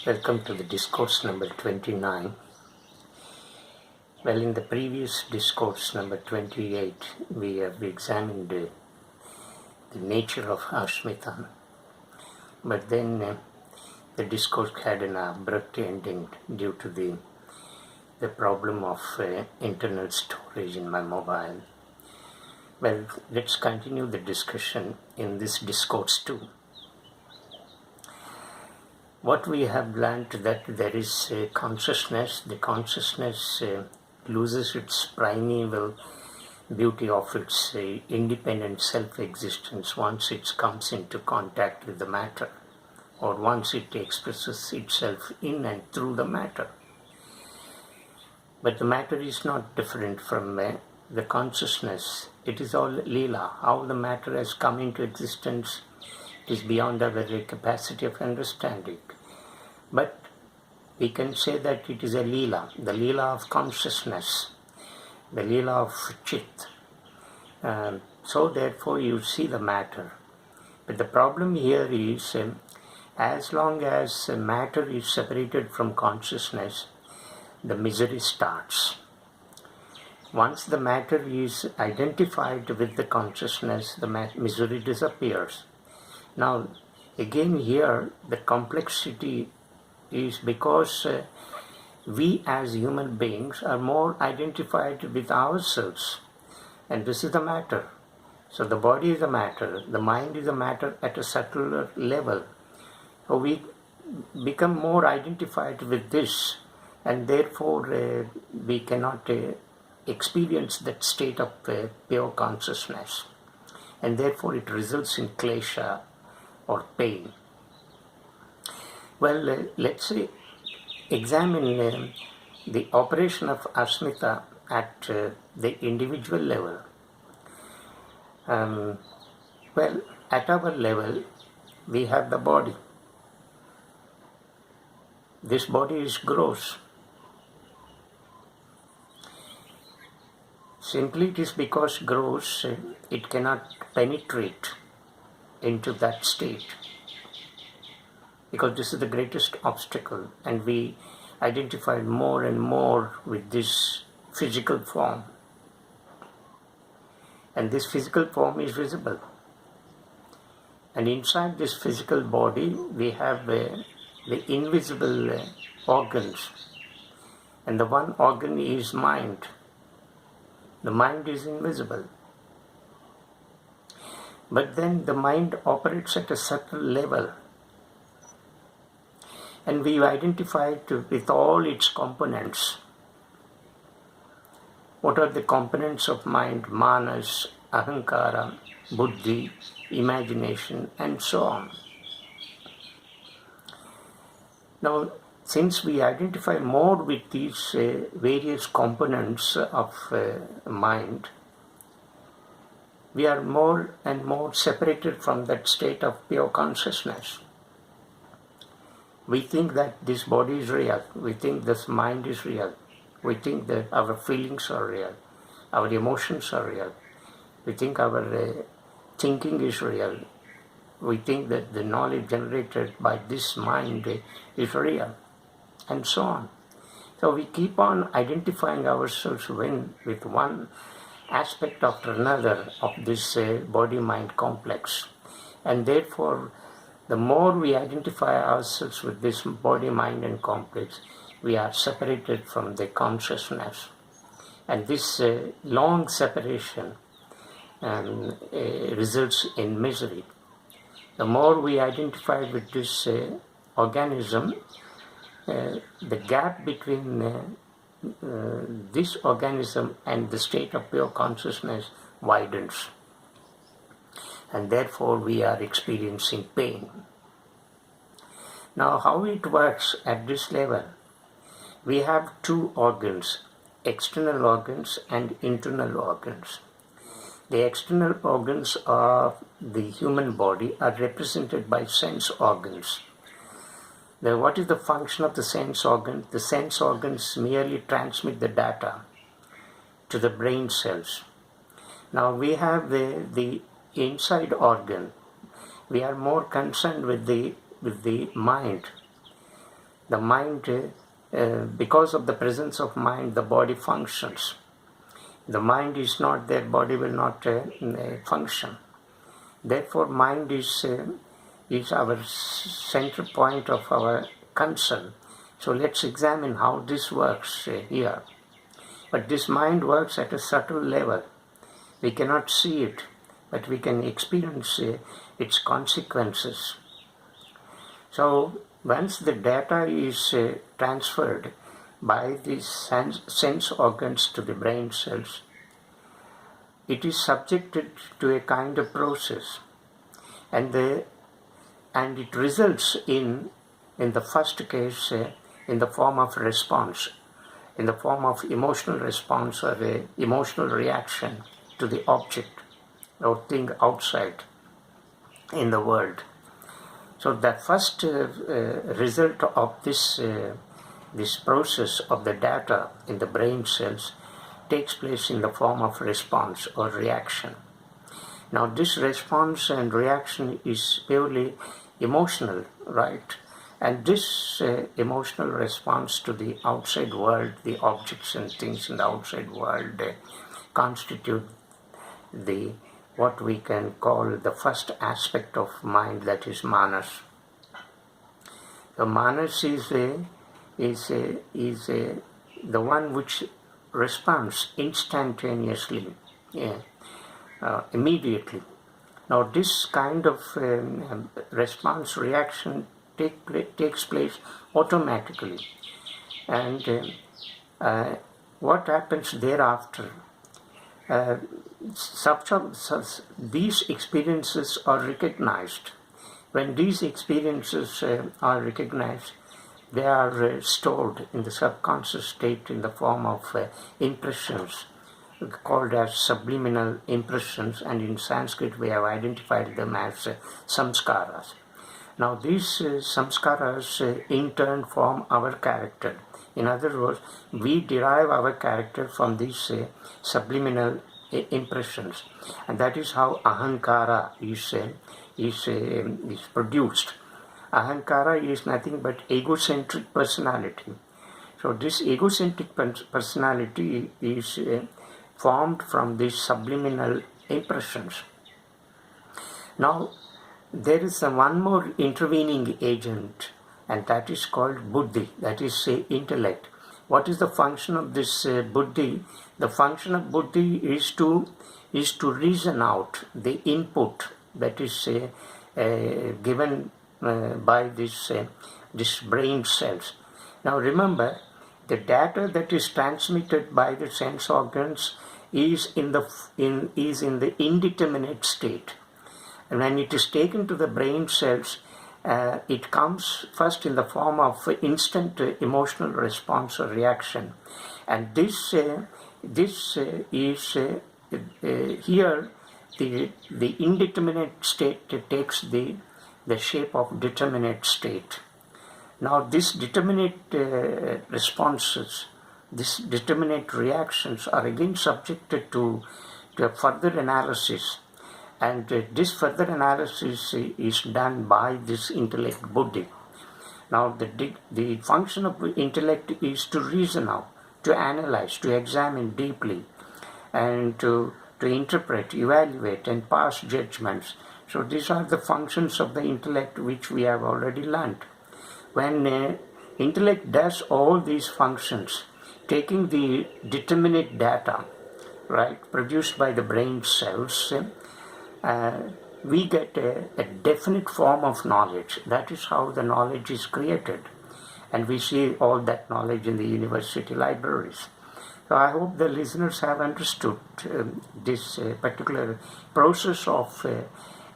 Welcome to the Discourse number 29. Well, in the previous Discourse number 28, we have examined the nature of Asmita, but then the Discourse had an abrupt ending due to the problem of internal storage in my mobile. Well, let's continue the discussion in this Discourse too. What we have learned that there is consciousness. The consciousness loses its primeval beauty of its independent self-existence once it comes into contact with the matter, or once it expresses itself in and through the matter. But the matter is not different from the consciousness. It is all Leela. How the matter has come into existence is beyond our capacity of understanding. But we can say that it is a Leela, the Leela of consciousness, the Leela of Chit. So therefore you see the matter. But the problem here is, as long as matter is separated from consciousness, the misery starts. Once the matter is identified with the consciousness, the misery disappears. Now, again here, the complexity is because we as human beings are more identified with ourselves, and this is the matter. So the body is a matter, the mind is a matter at a subtler level. So we become more identified with this, and therefore we cannot experience that state of pure consciousness, and therefore it results in klesha or pain. Well, let's examine the operation of Asmita at the individual level. Well, at our level, we have the body. This body is gross. Simply it is because gross, it cannot penetrate into that state, because this is the greatest obstacle, and we identify more and more with this physical form, and this physical form is visible, and inside this physical body we have the invisible organs, and the one organ is mind. The mind is invisible, but then the mind operates at a subtle level, and we identify it with all its components. What are the components of mind? Manas, ahankara, buddhi, imagination, and so on. Now, since we identify more with these various components of mind, we are more and more separated from that state of pure consciousness. We think that this body is real. We think this mind is real. We think that our feelings are real. Our emotions are real. We think our thinking is real. We think that the knowledge generated by this mind is real, and so on. So we keep on identifying ourselves with one aspect after another of this body-mind complex, and therefore the more we identify ourselves with this body, mind, and complex, we are separated from the consciousness. And this long separation results in misery. The more we identify with this organism, the gap between this organism and the state of pure consciousness widens, and therefore we are experiencing pain. Now, how it works at this level? We have two organs, external organs and internal organs. The external organs of the human body are represented by sense organs. Now, what is the function of the sense organ? The sense organs merely transmit the data to the brain cells. Now, we have the inside organ. We are more concerned with the mind. the mind, because of the presence of mind, the body functions. The mind is not there, body will not function. Therefore, mind is our center point of our concern. So let's examine how this works here. But this mind works at a subtle level. We cannot see it, but we can experience its consequences. So once the data is transferred by these sense organs to the brain cells, it is subjected to a kind of process, and it results in the first case in the form of response, in the form of emotional response or emotional reaction to the object or thing outside in the world. So the first result of this process of the data in the brain cells takes place in the form of response or reaction. Now this response and reaction is purely emotional, right? And this emotional response to the outside world, the objects and things in the outside world, constitute what we can call the first aspect of mind, that is manas. The manas is the one which responds instantaneously, immediately. Now this kind of response reaction takes place automatically, and what happens thereafter? These experiences are recognized. When these experiences are recognized, they are stored in the subconscious state in the form of impressions called as subliminal impressions, and in Sanskrit we have identified them as samskaras. Now these samskaras in turn form our character. In other words, we derive our character from these subliminal impressions, and that is how ahankara is produced. Ahankara is nothing but egocentric personality. So this egocentric personality is formed from these subliminal impressions. Now there is one more intervening agent, and that is called buddhi, that is intellect. What is the function of this buddhi? The function of buddhi is to reason out the input that is given by this brain cells. Now remember, the data that is transmitted by the sense organs is in the indeterminate state, and when it is taken to the brain cells, it comes first in the form of instant emotional response or reaction, and this is here the indeterminate state takes the shape of determinate state. Now this determinate responses, these determinate reactions are again subjected to a further analysis, and this further analysis is done by this intellect buddhi. Now the function of intellect is to reason out, to analyze, to examine deeply, and to interpret, evaluate, and pass judgments. So these are the functions of the intellect which we have already learnt. When intellect does all these functions, taking the determinate data, right, produced by the brain cells, we get a definite form of knowledge. That is how the knowledge is created, and we see all that knowledge in the university libraries. So I hope the listeners have understood this particular process of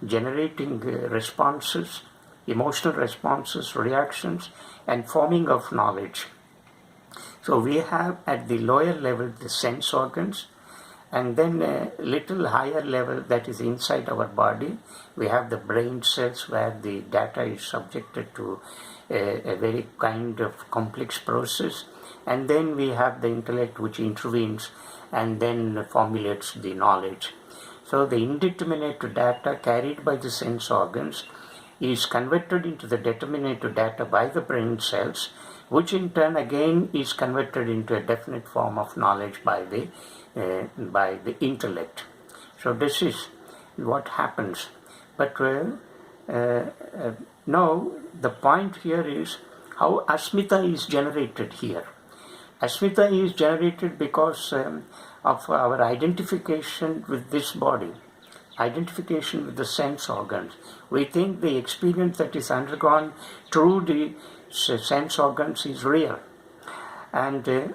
generating responses, emotional responses, reactions, and forming of knowledge. So we have at the lower level the sense organs, and then a little higher level, that is inside our body, we have the brain cells where the data is subjected to a very kind of complex process, and then we have the intellect which intervenes and then formulates the knowledge. So the indeterminate data carried by the sense organs is converted into the determinate data by the brain cells, which in turn again is converted into a definite form of knowledge by the intellect. So this is what happens. But now the point here is how Asmita is generated here. Asmita is generated because of our identification with this body, identification with the sense organs. We think the experience that is undergone through the sense organs is real. And the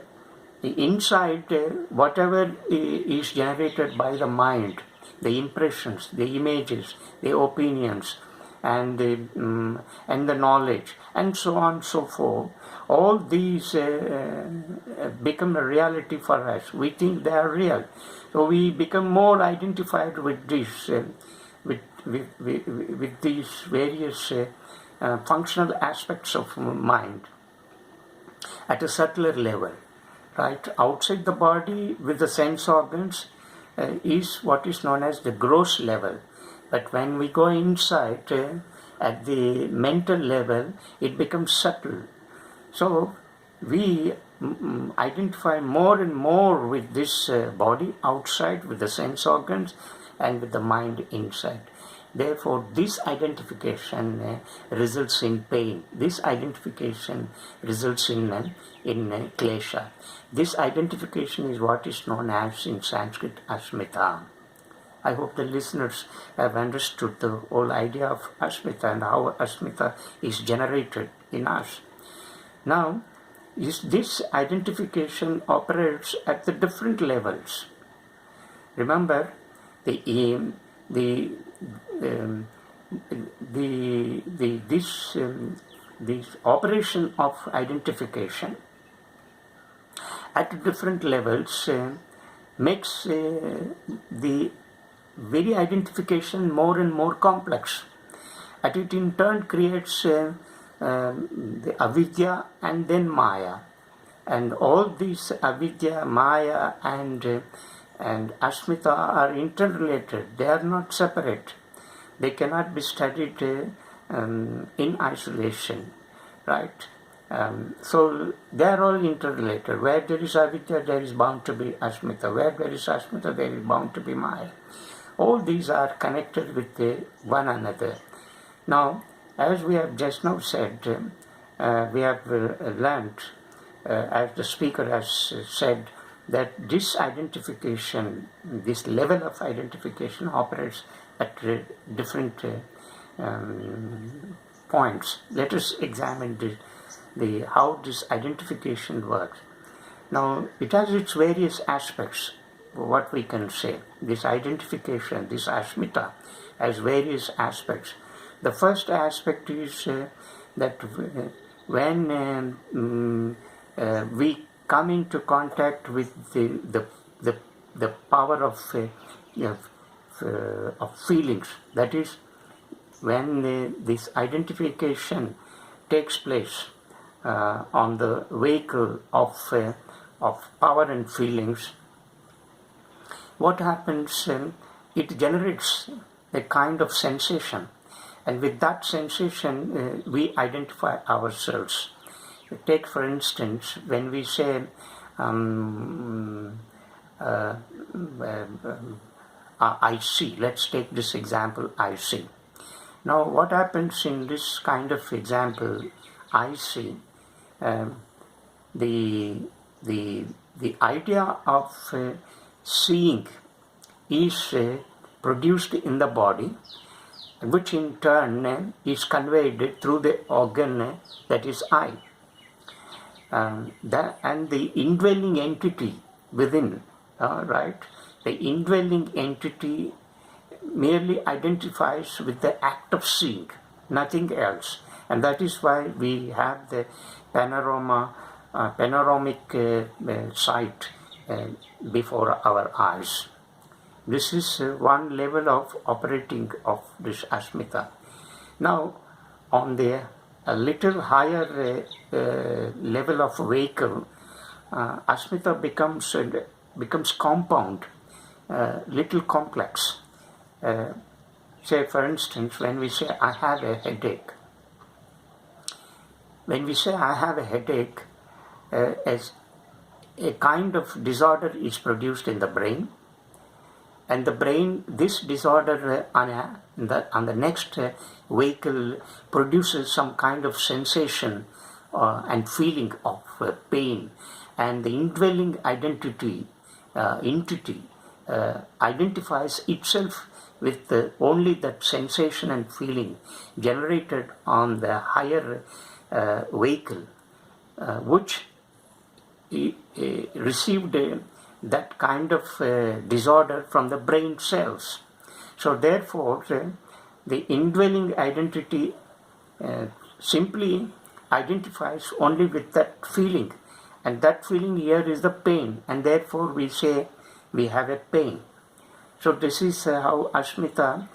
inside, whatever is generated by the mind, the impressions, the images, the opinions, and the knowledge, and so on and so forth, all these become a reality for us. We think they are real, so we become more identified with this, with these various functional aspects of mind at a subtler level. Right outside the body, with the sense organs, is what is known as the gross level. But when we go inside, at the mental level, it becomes subtle. So we identify more and more with this body outside, with the sense organs, and with the mind inside. Therefore, this identification results in pain. This identification results in klesha. This identification is what is known as in Sanskrit Asmita. I hope the listeners have understood the whole idea of Asmita and how Asmita is generated in us. Now, this identification operates at the different levels. Remember, this operation of identification at different levels makes the very identification more and more complex, and it in turn creates the avidya and then maya, and all these avidya, maya, and asmita are interrelated. They are not separate. They cannot be studied in isolation, right? So they are all interrelated. Where there is avidya, there is bound to be asmita. Where there is asmita, there is bound to be maya. All these are connected with one another. Now, as we have just now said, we have learned, as the speaker has said, that this identification, this level of identification operates at different points. Let us examine how this identification works. Now, it has its various aspects. What we can say, this identification, this asmita, has various aspects. The first aspect is that when we come into contact with the power of feelings, that is, when this identification takes place on the vehicle of power and feelings, what happens? It generates a kind of sensation, and with that sensation we identify ourselves. Take for instance, when we say I see. Let's take this example, I see. Now what happens in this kind of example, I see, the idea of seeing is produced in the body, which in turn is conveyed through the organ that is eye. And the indwelling entity within, right? The indwelling entity merely identifies with the act of seeing, nothing else. And that is why we have the panoramic sight before our eyes. This is one level of operating of this asmita. Now, on the a little higher level of vehicle, asmita becomes compound, little complex. Say, for instance, when we say I have a headache, When we say I have a headache, as a kind of disorder is produced in the brain, and the brain, this disorder on the next vehicle produces some kind of sensation and feeling of pain, and the indwelling entity identifies itself with only that sensation and feeling generated on the higher vehicle, which received that kind of disorder from the brain cells. So therefore, the indwelling identity simply identifies only with that feeling, and that feeling here is the pain, and therefore we say we have a pain. So this is how Asmita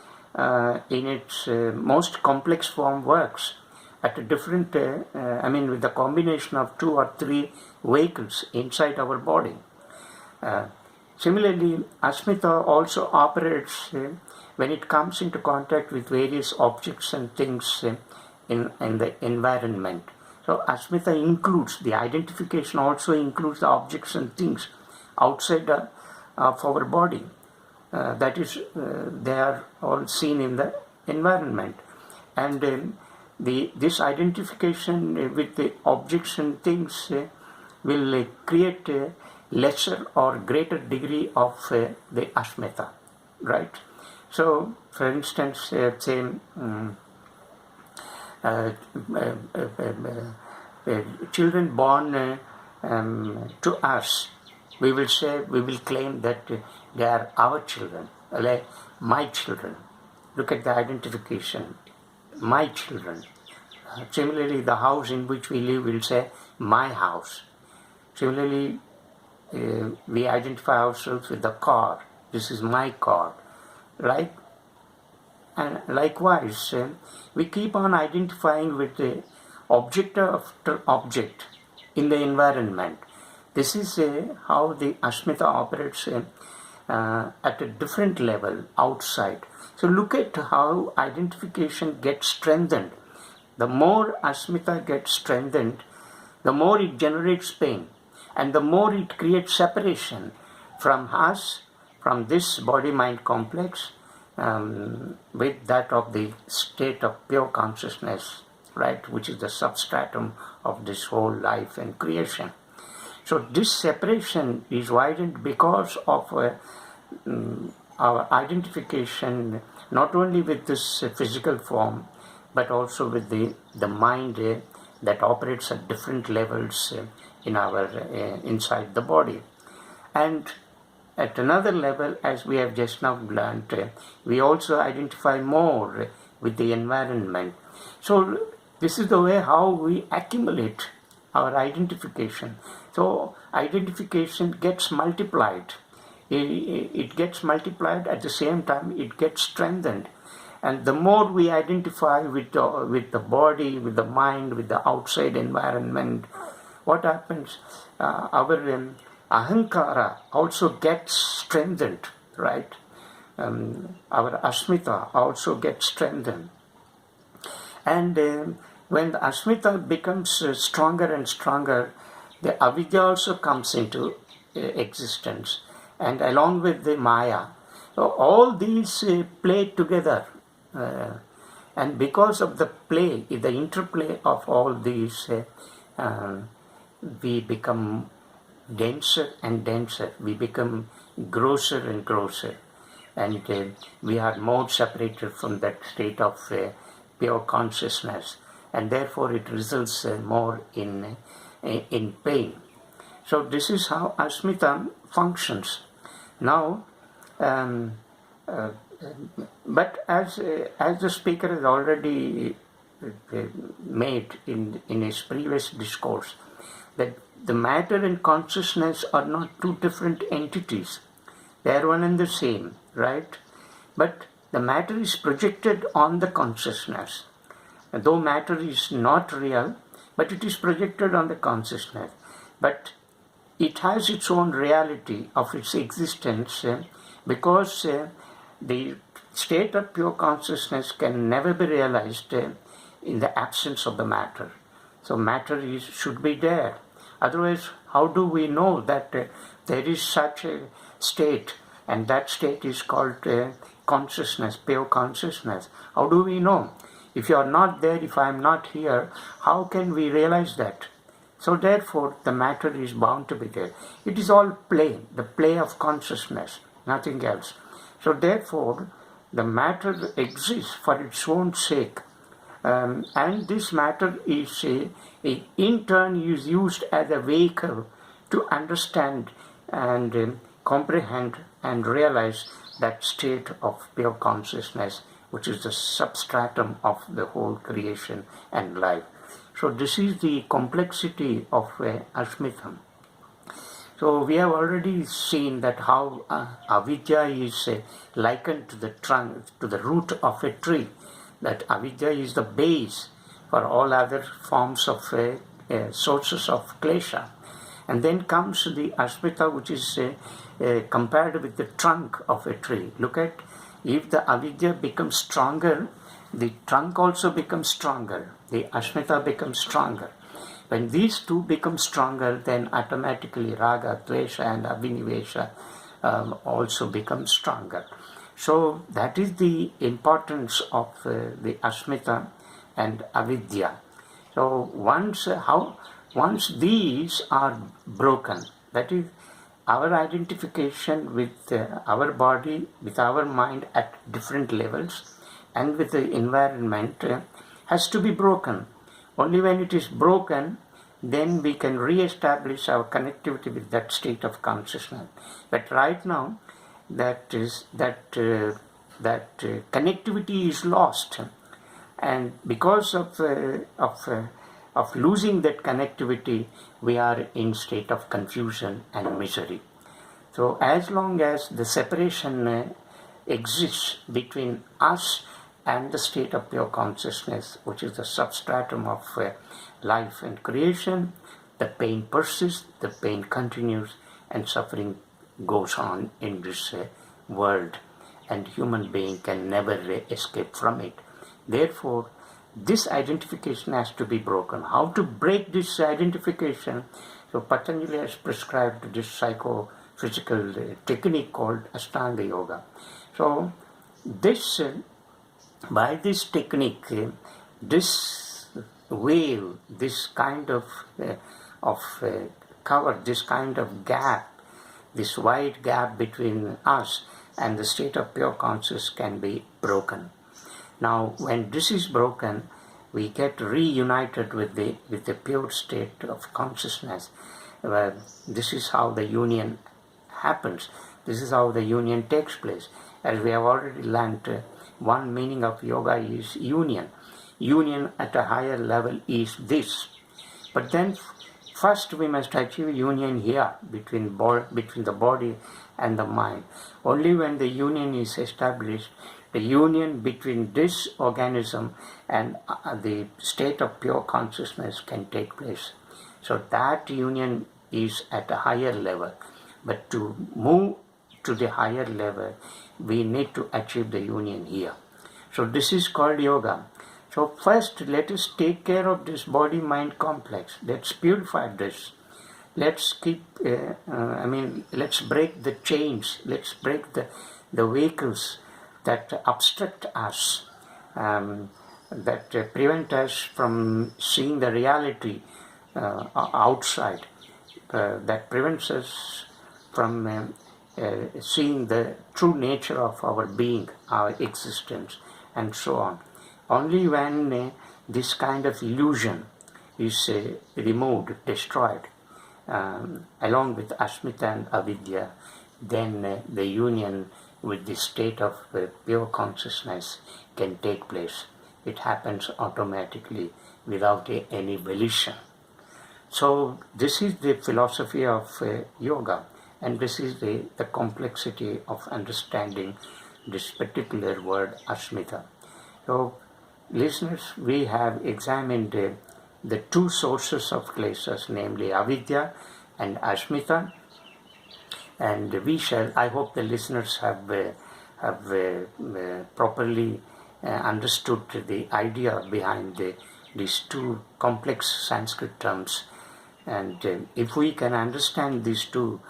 in its most complex form works at a different, with the combination of 2 or 3 vehicles inside our body. Similarly, Asmita also operates when it comes into contact with various objects and things in the environment. So Asmita includes, the identification also includes the objects and things outside of our body. That is, they are all seen in the environment. And this identification with the objects and things will create a lesser or greater degree of the Asmita, right? So, for instance, say children born to us, we will claim that they are our children, like my children. Look at the identification, my children. Similarly, the house in which we live will say my house. Similarly, we identify ourselves with the car. This is my car, right? And likewise, we keep on identifying with the object after object in the environment. This is how the Asmita operates at a different level outside. So look at how identification gets strengthened. The more Asmita gets strengthened, the more it generates pain, and the more it creates separation from us, from this body-mind complex, with that of the state of pure consciousness, right, which is the substratum of this whole life and creation. So this separation is widened because of our identification not only with this physical form, but also with the mind that operates at different levels in our inside the body. And at another level, as we have just now learned, we also identify more with the environment. So this is the way how we accumulate our identification. So identification gets multiplied. It gets multiplied, at the same time it gets strengthened. And the more we identify with the body, with the mind, with the outside environment, what happens? Our ahankara also gets strengthened, right? Our asmita also gets strengthened. And when the asmita becomes stronger and stronger, the avidya also comes into existence, and along with the maya. So all these play together. And because of the play, the interplay of all these, we become denser and denser, we become grosser and grosser, and we are more separated from that state of pure consciousness, and therefore it results more in pain. So this is how Asmita functions. Now, but as the speaker has already made in his previous discourse, that the matter and consciousness are not two different entities. They are one and the same, right? But the matter is projected on the consciousness. Though matter is not real, but it is projected on the consciousness. But it has its own reality of its existence because the state of pure consciousness can never be realized in the absence of the matter. So matter should be there. Otherwise, how do we know that there is such a state, and that state is called consciousness, pure consciousness? How do we know? If you are not there, if I am not here, how can we realize that? So therefore, the matter is bound to be there. It is all play, the play of consciousness, nothing else. So therefore, the matter exists for its own sake. And this matter is in turn is used as a vehicle to understand and comprehend and realize that state of pure consciousness, which is the substratum of the whole creation and life. So this is the complexity of Asmita. So we have already seen that how avidya is likened to the trunk, to the root of a tree. That avidya is the base for all other forms of sources of klesha. And then comes the Asmita, which is compared with the trunk of a tree. Look at, if the avidya becomes stronger, the trunk also becomes stronger. The Asmita becomes stronger. When these two become stronger, then automatically raga, dvesha and abhinivesha also become stronger. So that is the importance of the Asmita and avidya. So once these are broken, that is our identification with our body, with our mind at different levels, and with the environment has to be broken. Only when it is broken, then we can re-establish our connectivity with that state of consciousness. But right now, that connectivity is lost, and because of losing that connectivity, we are in state of confusion and misery. So as long as the separation exists between us and the state of pure consciousness, which is the substratum of life and creation, the pain persists, the pain continues, and suffering goes on in this world, and human being can never escape from it. Therefore, this identification has to be broken. How to break this identification? So Patanjali has prescribed this psychophysical technique called Ashtanga Yoga. So this by this technique, this veil, this kind of cover, this kind of gap, this wide gap between us and the state of pure consciousness can be broken. Now, when this is broken, we get reunited with the pure state of consciousness. This is how the union happens. This is how the union takes place. As we have already learned, one meaning of yoga is union. Union at a higher level is this. But then first we must achieve union here between the body and the mind. Only when the union is established, the union between this organism and the state of pure consciousness can take place. So that union is at a higher level. But to move to the higher level, we need to achieve the union here. So this is called yoga. So first, let us take care of this body-mind complex. Let's purify this. Let's let's break the chains. Let's break the vehicles that obstruct us, that prevent us from seeing the reality outside, that prevents us from seeing the true nature of our being, our existence, and so on. Only when this kind of illusion is removed, destroyed, along with Asmita and Avidya, then the union with the state of pure consciousness can take place. It happens automatically without any volition. So this is the philosophy of yoga, and this is the complexity of understanding this particular word Asmita. So listeners, we have examined the two sources of kleshas, namely avidya and Asmita, and we shall, I hope the listeners have properly understood the idea behind these two complex Sanskrit terms. And if we can understand these two,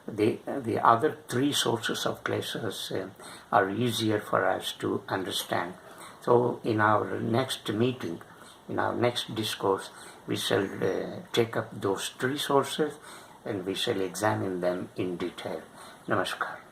the other three sources of kleshas are easier for us to understand. So in our next meeting, in our next discourse, we shall take up those three sources and we shall examine them in detail. Namaskar.